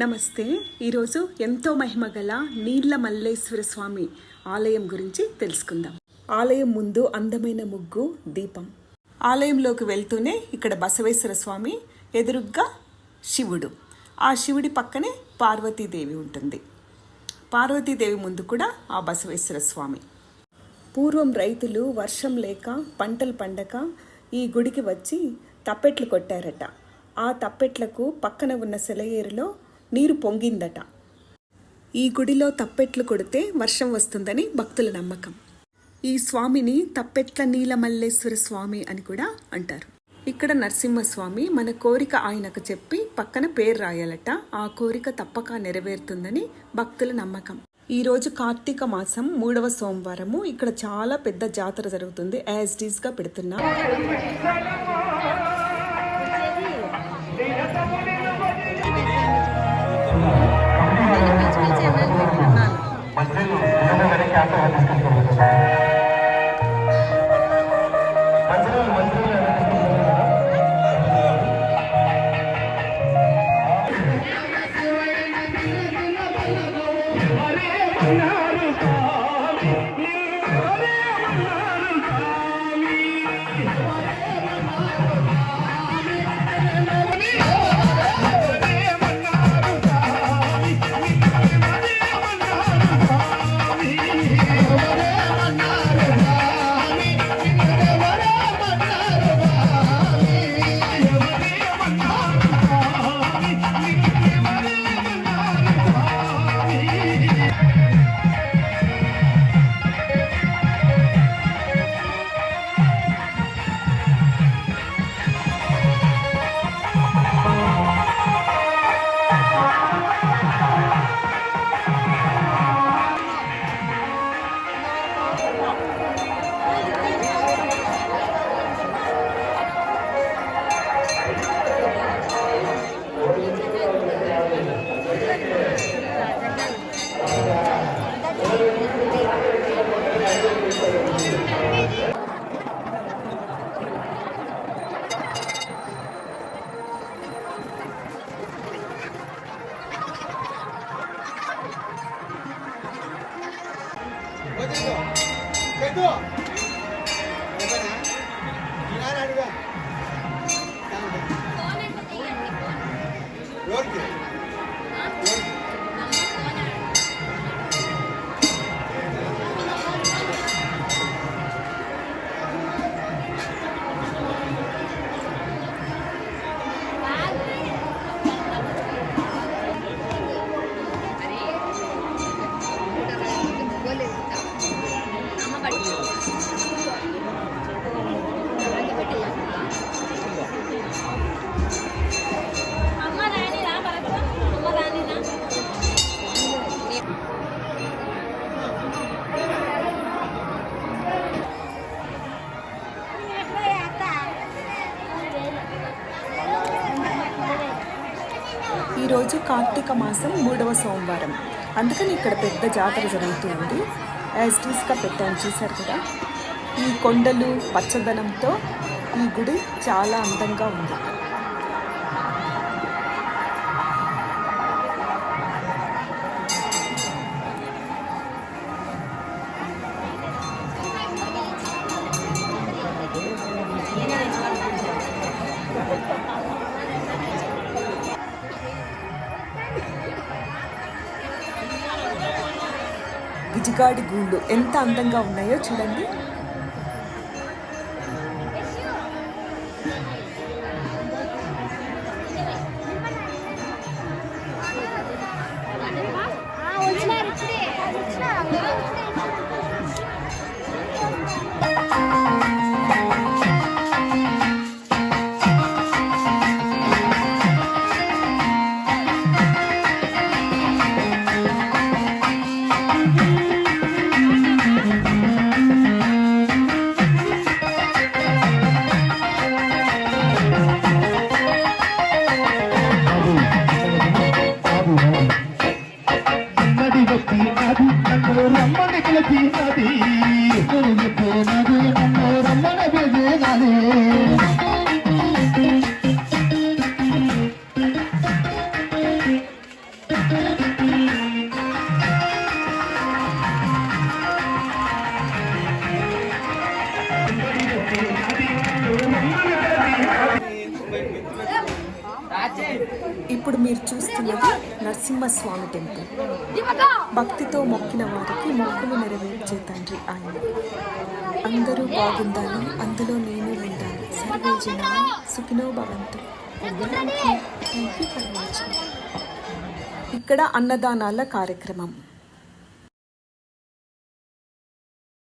నమస్తే. ఈరోజు ఎంతో మహిమగల నీళ్ల మల్లేశ్వర స్వామి ఆలయం గురించి తెలుసుకుందాం. ఆలయం ముందు అందమైన ముగ్గు, దీపం. ఆలయంలోకి వెళ్తూనే ఇక్కడ బసవేశ్వర స్వామి, ఎదురుగ్గా శివుడు. ఆ శివుడి పక్కనే పార్వతీదేవి ఉంటుంది. పార్వతీదేవి ముందు కూడా ఆ బసవేశ్వర స్వామి. పూర్వం రైతులు వర్షం లేక పంటలు పండక ఈ గుడికి వచ్చి తప్పెట్లు కొట్టారట. ఆ తప్పెట్లకు పక్కన ఉన్న సెలయేరులో నీరు పొంగిందట. ఈ గుడిలో తప్పెట్లు కొడితే వర్షం వస్తుందని భక్తుల నమ్మకం. ఈ స్వామిని తప్పెట్ల నీలమల్లేశ్వర స్వామి అని కూడా అంటారు. ఇక్కడ నరసింహస్వామి మన కోరిక ఆయనకు చెప్పి పక్కన పేరు రాయాలట. ఆ కోరిక తప్పక నెరవేరుతుందని భక్తుల నమ్మకం. ఈరోజు కార్తీక మాసం 3వ సోమవారము. ఇక్కడ చాలా పెద్ద జాతర జరుగుతుంది. యాజ్ ఇట్ ఈస్ గా పెడుతున్నా. ఈరోజు కార్తీక మాసం 3వ సోమవారం. అందుకని ఇక్కడ పెద్ద జాతర జరుగుతుంది. యాజ్ ఇట్ ఈస్గా పెట్టాను, చూశారు కదా. ఈ కొండలు పచ్చదనంతో ఈ గుడి చాలా అందంగా ఉంది. గిజిగాడి గూళ్ళు ఎంత అందంగా ఉన్నాయో చూడండి. ఇప్పుడు మీరు చూస్తున్నది నరసింహస్వామి టెంపుల్. భక్తితో మొక్కిన వారికి మొక్కులు నెరవేర్చే తండ్రి ఆయన. అందరూ బాగుండాలి, అందులో నేను ఉండాలి. సర్వే జనా సుఖినో భవంతు. Thank you for watching. ఇక్కడ అన్నదానాల కార్యక్రమం.